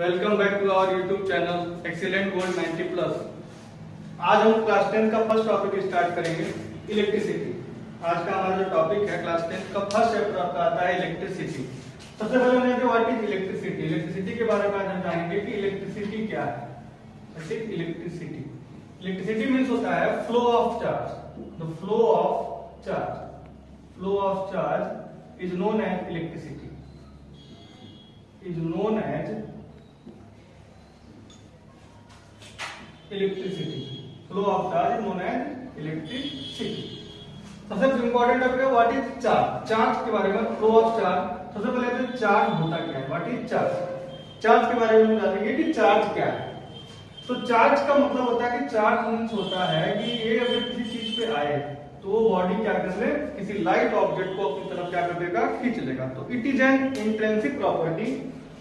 Welcome back to our YouTube channel excellent gold 90 plus. आज हम class 10 का first topic start करेंगे, electricity. आज का हमारा जो टॉपिक है क्लास 10 का फर्स्ट चैप्टर आपका आता है इलेक्ट्रिसिटी। सबसे पहले हमने जो व्हाट इज इलेक्ट्रिसिटी, इलेक्ट्रिसिटी के बारे में आज हम जानेंगे कि इलेक्ट्रिसिटी क्या है। इलेक्ट्रिसिटी, इलेक्ट्रिसिटी मींस होता है flow of charge. The flow of charge, flow of charge is known as electricity, is known as electricity. Flow of charge is known as electricity. सबसे इंपॉर्टेंट टॉपिक है what is charge. Charge के बारे में, flow of charge. सबसे पहले तो charge होता क्या है, व्हाट इज चार्ज। चार्ज के बारे में हम जानेंगे कि चार्ज क्या है। तो चार्ज का मतलब होता है कि चार्ज मींस होता है कि ये अगर किसी चीज पे आए तो वो बॉडी क्या कर ले, किसी लाइट ऑब्जेक्ट को अपनी तरफ क्या कर देगा, खींच लेगा। तो it is an intrinsic property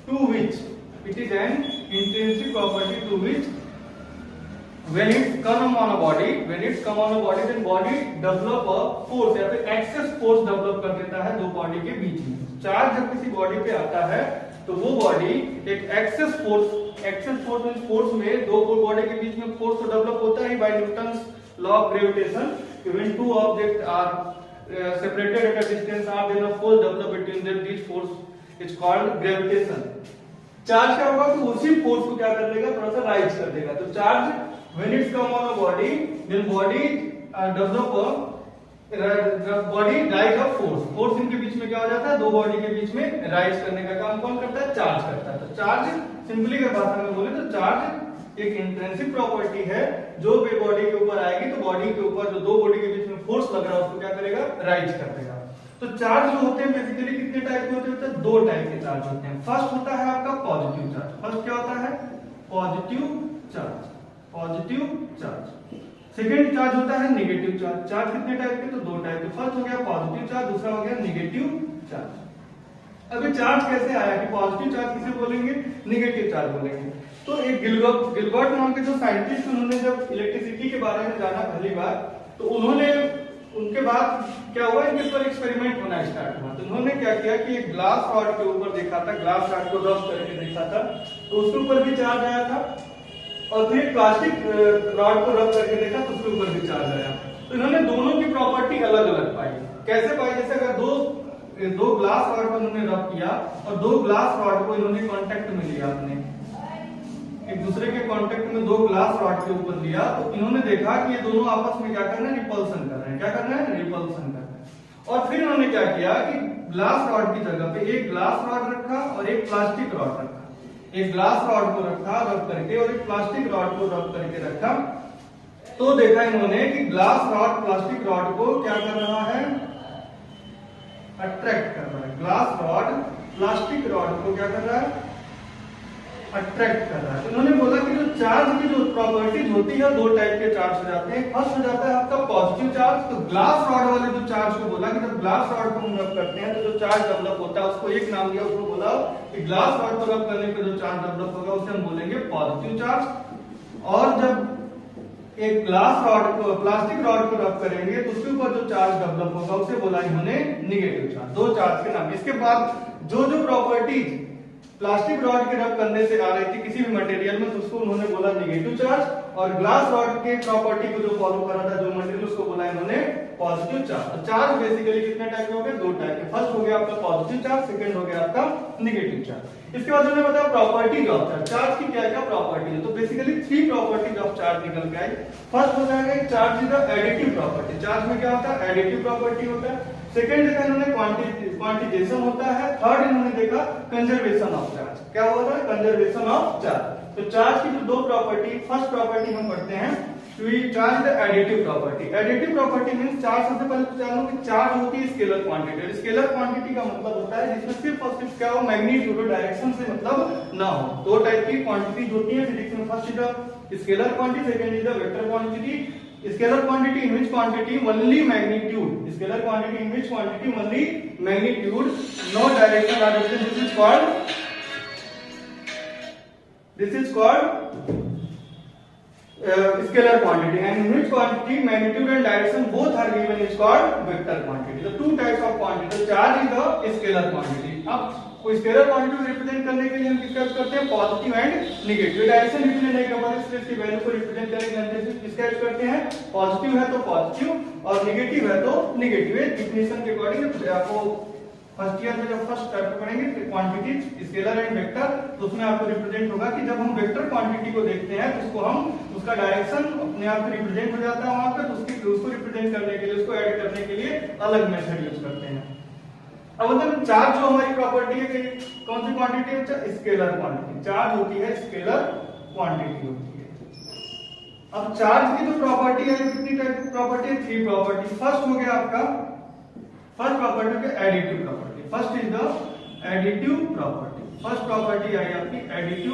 to which, it is an intrinsic property to which when it come on a body, when it come on a body, then body develop a force या फिर access force develop कर देता है दो body के बीच में। Charge जब किसी बॉडी पे आता है तो वो बॉडी एक एक्सेस फोर्स मींस फोर्स में दो बॉडी के बीच में फोर्स तो डेवलप होता है by Newton's law of gravitation. When two objects are separated at a distance, are then a force develop between them, this force is called gravitation। Charge क्या होगा कि उसी फोर्स को क्या कर देगा, थोड़ा सा राइज कर देगा। तो charge when it's come on a body, then body develop a body like a force। Force इनके बीच में क्या हो जाता है, दो बॉडी के बीच में राइज करने का काम कौन करता है, चार्ज करता है। तो चार्ज सिंपली अगर भाषा में बोले तो चार्ज एक इंट्रिंसिक प्रॉपर्टी है जो भी बॉडी के ऊपर आएगी तो बॉडी के ऊपर जो दो बॉडी के बीच में फोर्स लग रहा है उसको क्या करेगा, राइज कर देगा। तो चार्ज जो होते हैं बेसिकली कितने टाइप के होते हैं, दो टाइप के चार्ज होते हैं। फर्स्ट होता है आपका पॉजिटिव चार्ज। फर्स्ट क्या होता है, positive charge, positive charge. Second charge होता है नेगेटिव चार्ज। चार्ज कितने टाइप के, तो दो टाइप के। फर्स्ट हो गया पॉजिटिव चार्ज, दूसरा हो गया नेगेटिव चार्ज। अब ये चार्ज कैसे आया कि पॉजिटिव चार्ज किसे बोलेंगे, नेगेटिव चार्ज बोलेंगे। तो एक गिलबर्ट नाम के जो साइंटिस्ट, उन्होंने जब इलेक्ट्रिसिटी के बारे में जाना पहली बार तो उन्होंने, उनके बाद क्या हुआ, इनके ऊपर एक्सपेरिमेंट होना स्टार्ट हुआ। तो उन्होंने क्या किया कि एक ग्लास रॉड के ऊपर देखा था, ग्लास रॉड को रब करके देखा था तो उसके ऊपर भी चार्ज आया था, और फिर प्लास्टिक रॉड को रब करके देखा तो उसके ऊपर भी चार्ज आया। तो इन्होंने दोनों की प्रॉपर्टी अलग अलग पाई। कैसे पाई, जैसे अगर दो ग्लास रॉड को इन्होंने रब किया और दो ग्लास रॉड को इन्होंने कांटेक्ट में लिया, अपने एक दूसरे के कांटेक्ट में दो ग्लास रॉड के ऊपर लिया तो इन्होंने देखा कि ये दोनों आपस में क्या कर रहे हैं, रिपल्सन कर रहे हैं। क्या कर रहे हैं, रिपल्सन कर रहे हैं। और फिर इन्होंने क्या किया कि ग्लास रॉड की जगह पे एक ग्लास रॉड रखा और एक प्लास्टिक रॉड रखा। एक ग्लास रॉड को रखा रब करके और एक प्लास्टिक रॉड को रब करके रखा। तो देखा इन्होंने कि ग्लास रॉड प्लास्टिक रॉड को क्या कर रहा है, अट्रैक्ट कर रहा है। ग्लास रॉड प्लास्टिक रॉड को क्या कर रहा है, अट्रैक्ट कर रहा है। तो इन्होंने बोला कि जो चार्ज की जो प्रॉपर्टीज होती है दो टाइप के चार्ज हो जाते हैं। फर्स्ट हो जाता है आपका पॉजिटिव चार्ज। तो ग्लास रॉड वाले जो चार्ज को बोला कि जब ग्लास रॉड को हम रब करते हैं तो जो चार्ज डेवलप होता है उसको एक नाम दिया, उसको बोला कि ग्लास रॉड को रब करने पे जो चार्ज डेवलप होगा उसे हम बोलेंगे पॉजिटिव चार्ज। और जब एक ग्लास रॉड को प्लास्टिक रॉड को रब करेंगे तो उसके ऊपर जो चार्ज डेवलप होगा उसे बोला इन्होंने नेगेटिव चार्ज। दो चार्ज के नाम। इसके बाद जो प्रॉपर्टीज प्लास्टिक रॉड के रब करने से आ रही थी किसी भी मटेरियल में तो उसको उन्होंने बोला नेगेटिव चार्ज, और ग्लास रॉड के प्रॉपर्टी को जो फॉलो कर रहा था जो मटेरियल उसको बोला इन्होंने पॉजिटिव चार्ज। तो चार्ज बेसिकली कितने टाइप के हो गए, दो टाइप के। फर्स्ट हो गया आपका पॉजिटिव चार्ज, सेकंड हो गया आपका नेगेटिव चार्ज। इसके बाद उन्होंने बताया प्रॉपर्टीज ऑफ चार्ज। चार्ज की क्या क्या प्रॉपर्टी है, तो basically three properties of charge निकल के आई। फर्स्ट हो जाएगा charge is the additive property. Charge में क्या होता है, एडिटिव प्रॉपर्टी होता है। सेकंड देखा इन्होंने क्वांटिजेशन होता है। थर्ड इन्होंने देखा कंजर्वेशन ऑफ चार्ज। क्या होता है, कंजर्वेशन ऑफ चार्ज। तो चार्ज की जो दो प्रॉपर्टी, फर्स्ट प्रॉपर्टी हम पढ़ते हैं charge the additive property. Additive property means charge, सबसे पहले तो जानो कि चार्ज होती है स्केलर क्वांटिटी। स्केलर क्वांटिटी का मतलब होता है जिसमें सिर्फ और सिर्फ क्या हो, मैग्नीट्यूड, डायरेक्शन से मतलब ना हो। दो टाइप की क्वांटिटीज होती है फिजिक्स में। First is the scalar quantity, second is the vector quantity. Scalar quantity in which quantity only magnitude, scalar quantity in which quantity only magnitude, no direction or distance. This is called scalar quantity, and in which quantity magnitude and direction both are given is called vector quantity. The two types of quantity. The charge is the scalar quantity. अब कोई scalar quantity को represent करने के लिए हम किसका use करते हैं, positive and negative. Direction represent नहीं कर पाते इसलिए इसकी वैल्यू को रिप्रेजेंट करने के लिए हम किसका यूज करते हैं, पॉजिटिव है तो पॉजिटिव और नेगेटिव है तो नेगेटिव। डिफिनेशन के अकॉर्डिंग आपको फर्स्ट ईयर में जब फर्स्ट चैप्टर पढ़ेंगे क्वांटिटी स्केलर एंड वेक्टर, तो उसमें आपको रिप्रेजेंट होगा कि जब हम वेक्टर क्वांटिटी को देखते हैं तो उसको हम उसका डायरेक्शन अपने आप से रिप्रेजेंट हो जाता है वहां पे, तो उसको रिप्रेजेंट करने के लिए उसको ऐड करने के लिए अलग मेथड यूज करते हैं। अब मतलब चार्ज जो हमारी प्रॉपर्टी है कि कौन सी क्वांटिटी है, स्केलर क्वांटिटी। चार्ज होती है स्केलर क्वांटिटी होती है। अब चार्ज की जो प्रॉपर्टी है कितनी टाइप की प्रॉपर्टी है, 3 प्रॉपर्टी। फर्स्ट हो गया आपका, फर्स्ट प्रॉपर्टी है additive property. First is the additive property. First property आई आपकी एडिटिव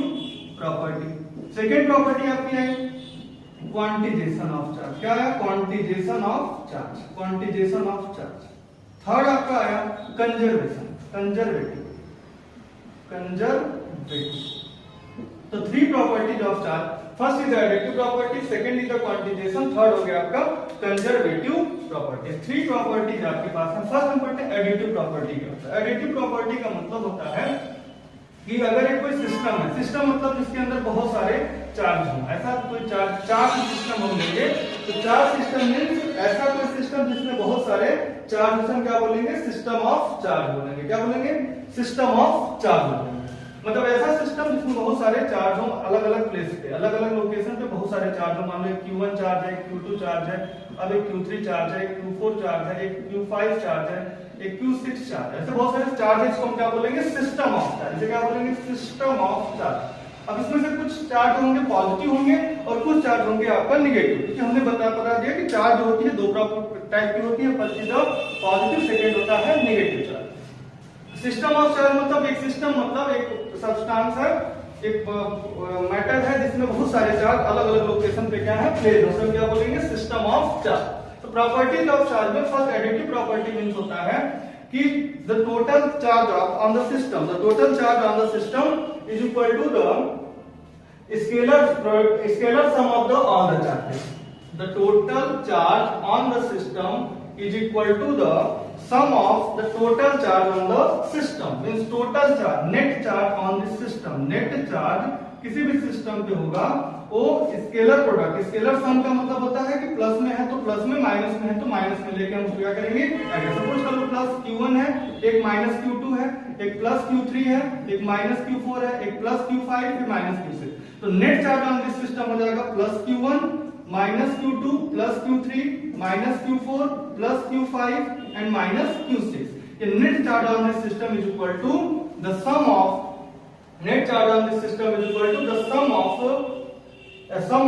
प्रॉपर्टी। सेकेंड प्रॉपर्टी आपकी आई क्वांटिजेशन ऑफ चार्ज। क्या है, quantisation of charge, quantisation of charge. Third आपका आया कंजर्वेशन, कंजर्वेटिव, कंजर्वेटिव। तो 3 properties of charge. First is additive property, second is the quantisation, third हो गया आपका कंजर्वेटिव प्रॉपर्टी। 3 प्रॉपर्टीज आपके पास है। फर्स्ट हम पढ़ते हैं एडिटिव प्रॉपर्टी क्या होता है। एडिटिव प्रॉपर्टी का मतलब होता है कि अगर एक कोई सिस्टम है, सिस्टम मतलब जिसके अंदर बहुत सारे चार्ज हो, ऐसा कोई चार्ज सिस्टम हम लेंगे तो चार्ज सिस्टम मींस ऐसा कोई सिस्टम जिसमें बहुत सारे चार्ज, हम क्या बोलेंगे, सिस्टम ऑफ चार्ज बोलेंगे। क्या बोलेंगे, सिस्टम ऑफ चार्ज बोलेंगे। मतलब ऐसा सिस्टम जिसमें बहुत सारे चार्ज हो, अलग अलग प्लेस पे, अलग अलग लोकेशन पे बहुत सारे चार्ज हो। मान लो एक Q1 चार्ज है, एक Q2 चार्ज है, अब एक Q3 चार्ज है, एक Q4 चार्ज है, एक Q5 चार्ज है, एक Q6 चार्ज है। ऐसे बहुत सारे चार्जेस को हम क्या बोलेंगे, सिस्टम ऑफ चार्ज। इसे क्या बोलेंगे, सिस्टम ऑफ चार्ज। अब इसमें से कुछ चार्ज होंगे पॉजिटिव होंगे और कुछ चार्ज होंगे आपका नेगेटिव, क्योंकि हमने बता दिया कि चार्ज होती है 2 टाइप की होती है, फर्स्ट इज पॉजिटिव, सेकंड होता है negative charge. System of charge मतलब एक सिस्टम मतलब एक सब्सटेंस है, एक मैटर है जिसमें बहुत सारे चार्ज अलग अलग लोकेशन पे क्या है प्लेस हो, उसको क्या बोलेंगे, सिस्टम ऑफ चार्ज। तो प्रॉपर्टीज ऑफ चार्ज में फर्स्ट एडिटिव प्रॉपर्टी मींस होता है कि the total charge on the system, the total charge on the system is equal to the scalar sum of the all the charges. The total charge on the system is equal to the sum of the total charge on the system, means total charge, net charge on the system। net charge किसी भी system पे होगा वो scalar product, scalar सम का मतलब होता है कि प्लस में है तो प्लस में, माइनस में है तो माइनस में लेके हम उसको क्या करेंगे, सपोज कर लो प्लस Q1 है, एक माइनस Q2 है, एक प्लस Q3 है, एक माइनस Q4 है, एक प्लस Q5 फिर माइनस Q6। तो net charge on this system हो जाएगा plus Q1 minus Q2 plus Q3 minus Q4 plus Q5 and minus Q6। ये net charge on this system is equal to the sum of net charge on this system is equal to the sum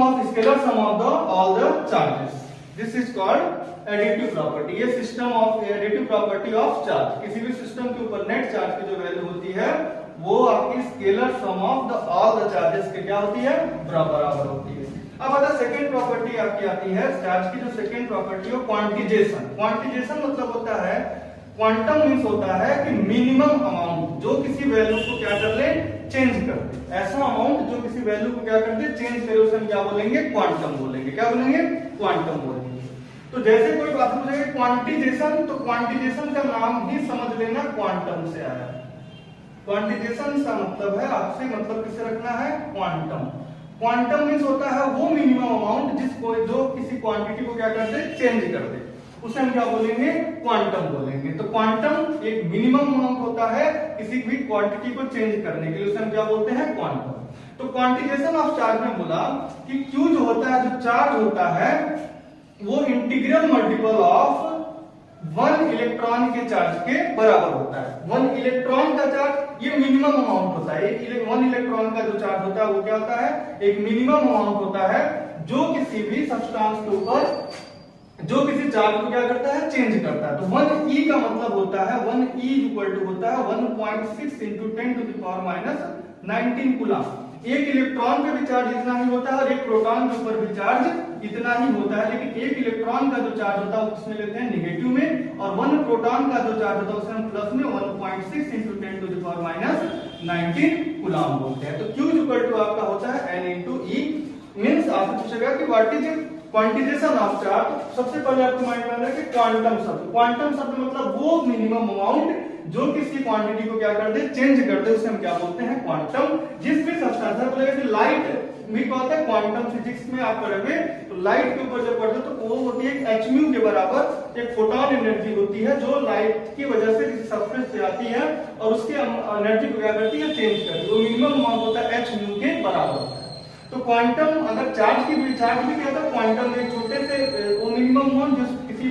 of scalar sum of the all the charges. This is called additive property. ये system of additive property of charge. किसी भी system के ऊपर net charge की जो value होती है वो आपकी scalar sum of the all the charges के क्या होती है, बराबर होती है। अब आता सेकंड प्रॉपर्टी आपकी आती है चार्ज की, जो सेकंड प्रॉपर्टी है क्वांटिजेशन। क्वांटिजेशन मतलब होता है, क्वांटम मींस होता है कि मिनिमम अमाउंट जो किसी वैल्यू को क्या कर ले, चेंज कर दे। ऐसा अमाउंट जो किसी वैल्यू को क्या कर दे, चेंज करे, उसे हम क्या बोलेंगे, क्वांटम बोलेंगे। क्या बोलेंगे, क्वांटम बोलेंगे। तो जैसे कोई बात पूछेगा क्वांटिजेशन, तो क्वांटिजेशन का नाम ही समझ लेना क्वांटम से आया। क्वांटिजेशन का मतलब है, आपसे मतलब किसे रखना है, क्वांटम। क्वांटम मींस होता है वो मिनिमम अमाउंट जिसको जो किसी क्वांटिटी को क्या कर दे, चेंज कर दे, उसे हम क्या बोलेंगे, क्वांटम बोलेंगे। तो क्वांटम एक मिनिमम अमाउंट होता है किसी भी क्वांटिटी को चेंज करने के लिए, उसे हम क्या बोलते हैं, क्वांटम। तो क्वांटिजेशन ऑफ चार्ज में बोला कि Q जो होता है, जो चार्ज होता है वो इंटीग्रल मल्टीपल ऑफ 1 इलेक्ट्रॉन के चार्ज के बराबर होता है। 1 इलेक्ट्रॉन का चार्ज ये मिनिमम अमाउंट होता है। 1 इलेक्ट्रॉन का जो चार्ज होता है वो क्या होता है, एक मिनिमम अमाउंट होता है जो किसी भी सब्सटेंस के ऊपर जो किसी चार्ज को क्या करता है, चेंज करता है। तो 1e का मतलब होता है 1e इक्वल टू होता है 1.6 × 10⁻⁹ कूलम। एक इलेक्ट्रॉन पे भी चार्ज इतना ही होता है और एक प्रोटॉन के ऊपर भी चार्ज इतना ही होता है, लेकिन एक इलेक्ट्रॉन का जो चार्ज होता है वो किसमें लेते हैं, नेगेटिव में, और 1 प्रोटॉन का जो चार्ज होता है उसे हम प्लस में 1.6 × 10⁻⁹ कूलम बोलते हैं। तो Q इक्वल टू आपका होता है N × E। मींस आपसे पूछेगा कि what is quantisation of charge, सबसे पहले आपको माइंड में आना कि क्वांटम शब्द, क्वांटम शब्द मतलब वो मिनिमम अमाउंट जो किसी क्वांटिटी को क्या कर दे, चेंज कर दे, उसे हम क्या बोलते हैं, क्वांटम। जिस भी सब्सटेंस है, बोलेगा कि लाइट में क्या होता है, क्वांटम फिजिक्स में आप पढ़ोगे तो लाइट के ऊपर जब पढ़ते तो वो होती है h म्यू के बराबर एक फोटॉन एनर्जी होती है जो लाइट की वजह से किसी सरफेस से आती है और उसके एनर्जी को क्या करती है, चेंज करती है। वो मिनिमम अमाउंट होता है h म्यू के बराबर। तो क्वांटम अगर चार्ज भी क्या था, क्वांटम एक छोटे से वो मिनिमम अमाउंट जो किसी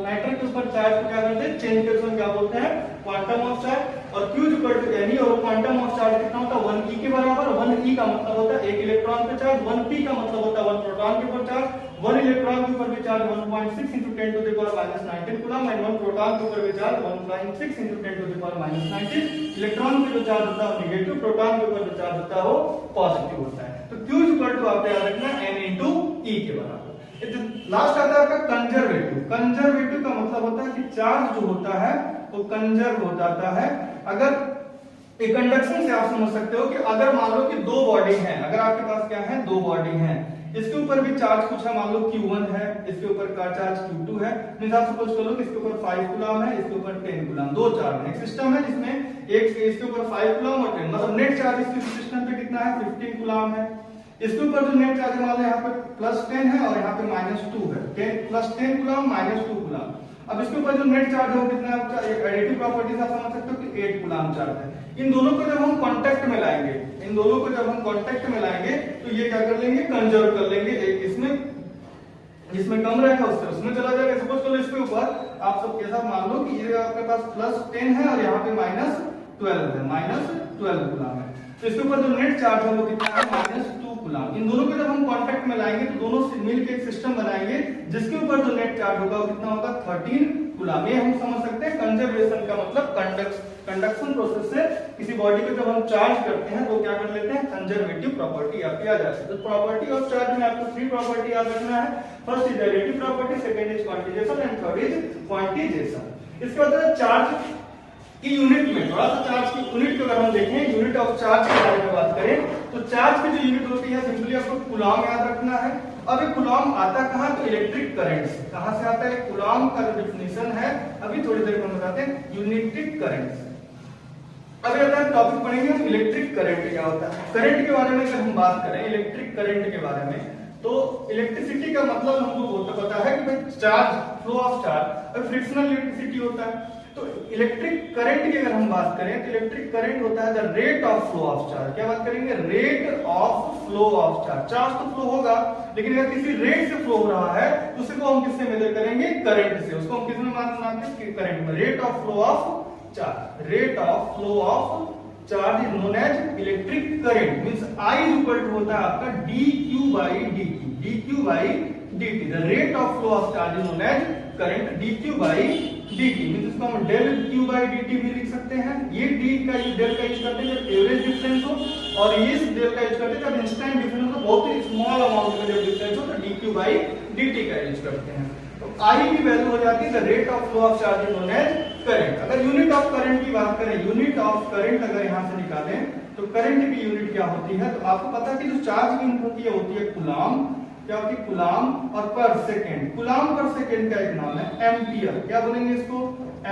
मैटर के ऊपर चार्ज को क्या करते हैं, चेंज करते हैं, क्या बोलते हैं, क्वांटम ऑफ चार्ज। और Q इक्वल टू यानी और क्वांटम ऑफ चार्ज कितना होता है, 1e के बराबर। 1e का मतलब होता है एक इलेक्ट्रॉन पे चार्ज, 1p का मतलब होता है 1 प्रोटॉन के ऊपर चार्ज। 1 इलेक्ट्रॉन के ऊपर भी charge 1.6 into 10 to the power -19 coulomb and 1 proton के ऊपर भी charge 1.6 into 10 to the power -19। Electron पे जो चार्ज होता है नेगेटिव, प्रोटॉन के ऊपर जो चार्ज होता है वो पॉजिटिव होता है। तो Q इक्वल टू आपको याद रखना n into e के बराबर। लास्ट आता है आपका कंजर्वेटिव। कंजर्वेटिव का मतलब होता है कि चार्ज जो होता है वो कंजर्व हो जाता है। अगर एक कंडक्शन से आप समझ सकते हो कि अगर मान लो कि दो बॉडी हैं, अगर आपके पास क्या है, दो बॉडी हैं, इसके ऊपर भी चार्ज कुछ है, मान लो Q1 है, इसके ऊपर का चार्ज Q2 है, आप सपोज करो कि इसके ऊपर 5 कूलम है, इसके ऊपर 10 कूलम, दो चार्ज है। एक सिस्टम है जिसमें एक इसके ऊपर 5 कूलम और 10, मतलब नेट चार्ज इस सिस्टम पे कितना है, 15 कूलम है। इसके ऊपर जो नेट चार्ज मान लो यहाँ पे +10 है और यहाँ पे -2 है, 10 +10 कूलम -2 कूलम। अब इसके ऊपर जो नेट चार्ज है कितना है, एक एडिटिव प्रॉपर्टी से आप समझ सकते हो कि 8 कूलम चार्ज है। इन दोनों को जब हम कांटेक्ट में लाएंगे, इन दोनों को जब हम कांटेक्ट में लाएंगे तो ये क्या कर लेंगे, कंजर्व कर लेंगे। एक इसमें कम रहेगा उसमें चला जाएगा। सपोज करो इसके ऊपर आप सब के साथ मान लो कि ये आपके पास +10 है और यहाँ पे -12 है, -12 कूलम है। तो इसके ऊपर जो नेट चार्ज है वो कितना है, -2 कूलम। इन दोनों को जब हम कांटेक्ट में लाएंगे तो दोनों से मिलकर एक सिस्टम बनाएंगे जिसके ऊपर जो नेट चार्ज होगा वो कितना होगा, 13 कूलम। ये हम समझ सकते हैं कंजर्वेशन का मतलब कंडक्शन प्रोसेस से किसी बॉडी को जब हम चार्ज करते हैं तो क्या कर लेते हैं, कंजर्वेटिव प्रॉपर्टी आपकी आ जाती है। तो प्रॉपर्टी ऑफ चार्ज में आपको 3 प्रॉपर्टी याद रखना है। First is relative property, second is quantisation and third is quantisation. इसके बाद चार्ज की यूनिट में, थोड़ा सा चार्ज की यूनिट को अगर हम देखें, यूनिट ऑफ चार्ज के बारे में बात करें तो चार्ज की जो यूनिट होती है सिंपली आपको कूलम याद रखना है। अब ये कूलम आता कहां, तो इलेक्ट्रिक करंट से। कहां से आता है कूलम का जो डेफिनेशन है अभी थोड़ी देर में हम बताते हैं, यूनिटिक करंट से। अब ये टॉपिक पढ़ेंगे हम इलेक्ट्रिक करंट क्या होता है। करंट के बारे में अगर हम बात करें, इलेक्ट्रिक करंट के बारे में, तो इलेक्ट्रिसिटी का मतलब हमको पता है कि भाई चार्ज, फ्लो ऑफ चार्ज, और फ्रिक्शनल इलेक्ट्रिसिटी होता है। तो इलेक्ट्रिक करंट की अगर हम बात करें तो इलेक्ट्रिक करंट होता है the rate of flow of charge. क्या बात करेंगे, rate of flow of charge. Charge तो फ्लो होगा लेकिन अगर किसी रेट से फ्लो हो रहा है तो उसे को हम किससे मेजर करेंगे, करंट से। उसको हम किसमें मानते हैं, करंट में। Rate of flow of charge, rate of flow of charge is known as electric current. Means I equal to होता है आपका dq by dt, dq by dt। The rate of flow of charge is known as current, dq by dt। Means इसको हम del q by dt भी लिख सकते हैं। ये d का यूज, del का यूज करते हैं जब एवरेज डिफरेंस हो, और ये del का यूज करते हैं जब इंस्टेंट डिफरेंस हो, बहुत ही स्मॉल अमाउंट में जब डिफरेंस हो तो dq by dt का यूज करते हैं। तो I की वैल्यू हो जाती है the rate of flow of charge is known as current. अगर यूनिट ऑफ करंट की बात करें, यूनिट ऑफ करंट अगर यहां से निकालें तो करंट की यूनिट क्या होती है, तो आपको पता है कि जो चार्ज की यूनिट होती है कूलम। क्या होती है, कूलम और पर सेकंड। कूलम पर सेकंड का एक नाम है एम्पियर। क्या बोलेंगे इसको,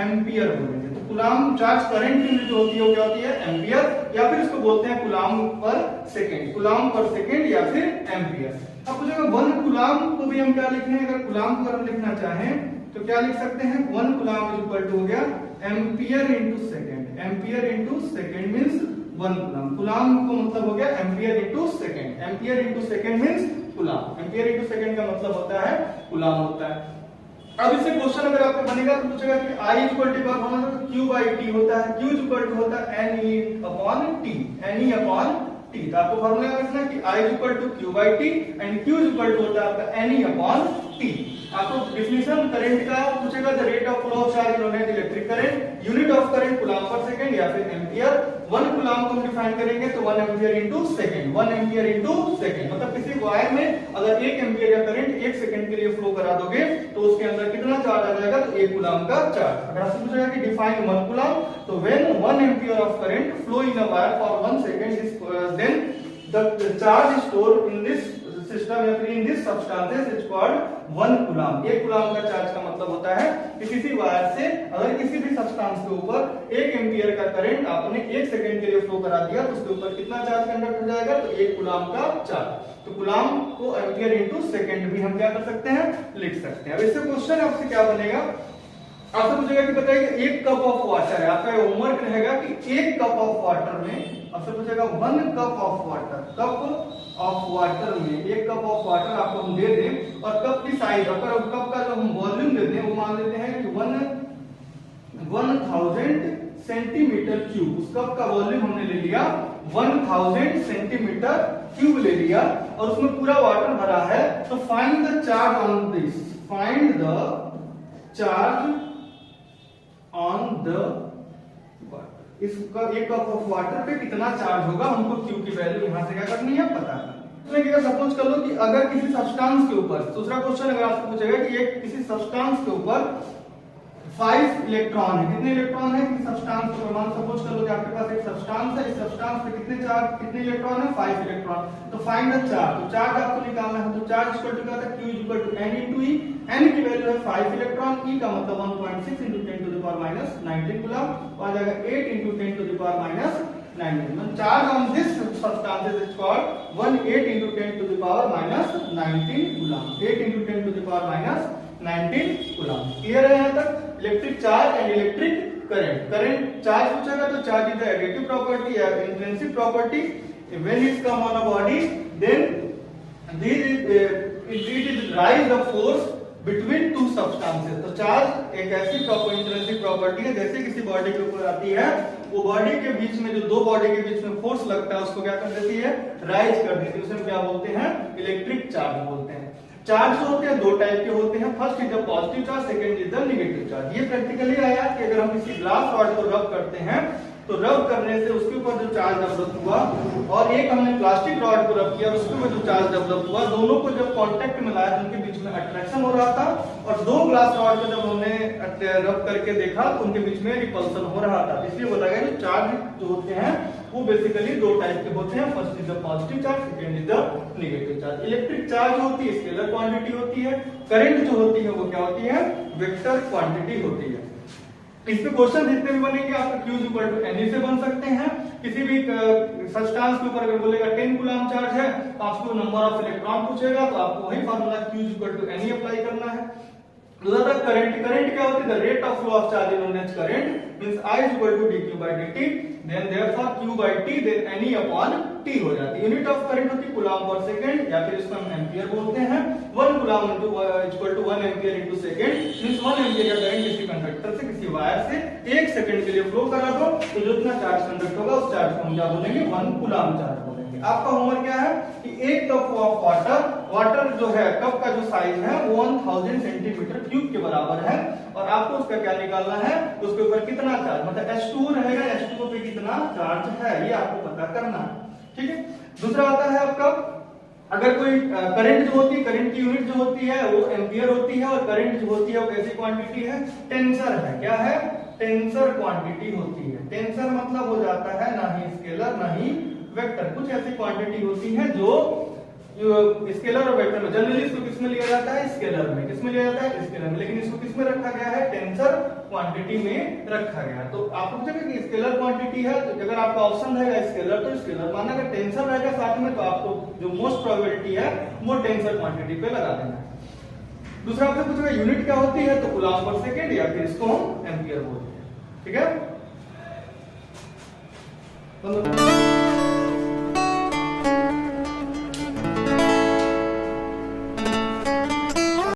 एम्पियर बोलेंगे। तो कूलम चार्ज करंट की यूनिट होती है वो क्या होती है, एम्पियर, या फिर इसको बोलते हैं कूलम पर सेकंड, कूलम पर सेकंड या फिर एम्पियर। अब पूछेगा 1 कूलम को भी हम क्या लिखने हैं, अगर कूलम को हम लिखना चाहें तो क्या लिख सकते हैं, 1 कूलम इज इक्वल टू हो गया ampere into second. Ampere into second means 1 coulomb. Coulomb को मतलब हो गया ampere into second. Ampere into second means coulomb. Ampere into second का मतलब होता है कूलम होता है। अब इससे क्वेश्चन अगर आपको बनेगा तो पूछेगा कि I इक्वल टू होना तो Q by T होता है। Q इक्वल टू होता है NE upon T, NE upon T। तो आपको फॉर्मूला रखना कि I equal to Q by T and Q equal to होता है आपका NE अपॉन T। आपको डिफिनेशन करंट का पूछेगा, the rate of flow of charge known as electric current, unit of current coulomb पर सेकंड या फिर एम्पियर। 1 कूलम को हम डिफाइन करेंगे तो 1 ampere into second, 1 ampere into second. मतलब किसी वायर में अगर 1 एम्पियर या करंट 1 सेकंड के लिए फ्लो करा दोगे तो उसके अंदर कितना चार्ज आ जाएगा, तो 1 कूलम का चार्ज। अगर आपसे पूछेगा कि डिफाइन 1 कूलम, तो when 1 ampere of current flow in a wire for 1 second is then the charge stored in this system या फिर in this substances is called 1 coulomb. 1 coulomb का चार्ज का मतलब होता है कि किसी वायर से अगर किसी भी सब्सटेंस के ऊपर 1 एम्पियर का करंट आपने 1 सेकंड के लिए फ्लो करा दिया तो उसके ऊपर कितना चार्ज कंडक्ट हो जाएगा, तो 1 कूलम का चार्ज। तो कूलम को एम्पियर इनटू सेकंड भी हम क्या कर सकते हैं, लिख सकते हैं। अब इससे क्वेश्चन आपसे क्या बनेगा, आपसे पूछेगा कि बताइए 1 कप ऑफ वाटर है, आपका होमवर्क रहेगा कि 1 कप ऑफ वाटर में, आपसे पूछेगा 1 cup of water, cup of water में 1 कप ऑफ वाटर आपको हम दे दें और कप की साइज और कप का जो हम वॉल्यूम देते हैं वो मान लेते हैं कि 1000 सेंटीमीटर क्यूब। उस कप का वॉल्यूम हमने ले लिया 1000 सेंटीमीटर क्यूब ले लिया और उसमें पूरा वाटर भरा है। तो find the charge on this, find the charge on the water. इसका 1 कप ऑफ वाटर पे कितना चार्ज होगा, हमको क्यू की वैल्यू यहां से क्या करनी है, पता करनी है। सपोज कर लो कि अगर किसी सब्सटेंस के ऊपर, दूसरा क्वेश्चन अगर आपसे पूछेगा कि एक किसी सब्सटेंस के ऊपर 5 इलेक्ट्रॉन है, कितने इलेक्ट्रॉन है किसी सब्सटेंस के ऊपर, मान सपोज कर लो कि आपके पास एक सब्सटेंस है, इस सब्सटेंस पे कितने इलेक्ट्रॉन है, 5 इलेक्ट्रॉन। तो फाइंड द चार्ज, तो चार्ज आपको निकालना है। तो चार्ज इक्वल टू क्या था, Q equal to N into E। N की वैल्यू है 5 इलेक्ट्रॉन, E का मतलब 1.6 into 10 to the power minus 19 coulomb, और आ जाएगा 8 into 10 to the power minus 19। Charge on this substance is called 18 into 10 to the power minus 19 coulomb, 8 into 10 to the power minus 19 coulomb. Clear है यहां तक? Electric charge and electric current. Current charge पूछेगा तो charge is the additive property या intrinsic property, when it come on a body then it is rise the force between two substances। तो charge एक ऐसी intrinsic property है, जैसे किसी body के ऊपर आती है, वो बॉडी के बीच में जो दो बॉडी के बीच में फोर्स लगता है उसको क्या कर देती है, राइज कर देती है। उसे क्या बोलते हैं, इलेक्ट्रिक चार्ज बोलते हैं। चार्ज जो होते हैं दो टाइप के होते हैं, first is the positive charge, second is the negative charge. ये प्रैक्टिकली आया कि अगर हम किसी ग्लास रॉड को रब करते हैं तो रब करने से उसके ऊपर जो चार्ज डेवलप हुआ, और एक हमने प्लास्टिक रॉड को रब किया उसके ऊपर जो चार्ज डेवलप हुआ, दोनों को जब कांटेक्ट में लाया तो उनके बीच में अट्रैक्शन हो रहा था, और दो ग्लास रॉड को जब हमने रब करके देखा तो उनके बीच में रिपल्सन हो रहा था। इसलिए बोला गया कि चार्ज जो होते हैं वो बेसिकली दो टाइप के होते हैं, first is the positive charge, second is the negative charge. Electric charge होती है स्केलर क्वांटिटी होती है, करंट जो होती है वो क्या होती है, वेक्टर क्वांटिटी होती है। इस पे क्वेश्चन जितने भी बनेंगे आपका Q इक्वल टू N से बन सकते हैं। किसी भी सब्सटेंस के ऊपर अगर बोलेगा 10 कूलम चार्ज है तो आपको नंबर ऑफ इलेक्ट्रॉन पूछेगा तो आपको वही formula Q equal to N apply करना है। दूसरा करंट, करंट क्या होती है, the rate of flow of charge in known as current means I equal to dq by dt, then therefore q by t then Ne upon t हो जाती है। Unit of current होती है coulomb पर second, या फिर इसको हम एम्पियर बोलते हैं। 1 coulomb equal to 1 ampere into second means 1 ampere का करंट किसी कंडक्टर से किसी वायर से 1 सेकंड के लिए फ्लो करा दो तो जितना चार्ज कंडक्ट होगा उस चार्ज को हम क्या बोलेंगे, 1 कूलम चार्ज बोलेंगे। आपका होमवर्क क्या है कि 1 कप ऑफ वाटर जो है, कप का जो साइज है 1000 सेंटीमीटर क्यूब के बराबर है, और आपको उसका क्या निकालना है, उसके ऊपर कितना चार्ज, मतलब H2O रहेगा, H2O पे कितना चार्ज है ये आपको पता करना है। ठीक है। दूसरा आता है आपका, अगर कोई करंट जो होती है, करंट की यूनिट जो होती है वो एम्पियर होती है, और करंट जो होती है वो कैसी क्वांटिटी है, टेंसर है। क्या है, टेंसर क्वांटिटी होती है। टेंसर मतलब हो जाता है ना ही स्केलर ना ही वेक्टर, कुछ ऐसी क्वांटिटी होती है जो स्केलर और वेक्टर में, जनरली इसको किसमें लिया जाता है, स्केलर में। किसमें लिया जाता है, स्केलर में, लेकिन इसको किसमें रखा गया है, टेंसर क्वांटिटी में रखा गया है। तो आपको पूछेगा कि स्केलर क्वांटिटी है, तो अगर आपका ऑप्शन रहेगा स्केलर तो स्केलर माना, अगर टेंसर रहेगा साथ में तो आपको जो मोस्ट प्रोबेबिलिटी है वो टेंसर क्वांटिटी पे लगा देना है। दूसरा आपसे पूछेगा यूनिट क्या होती है, तो कूलम पर सेकंड, या फिर इसको हम एम्पियर बोलते हैं। ठीक है।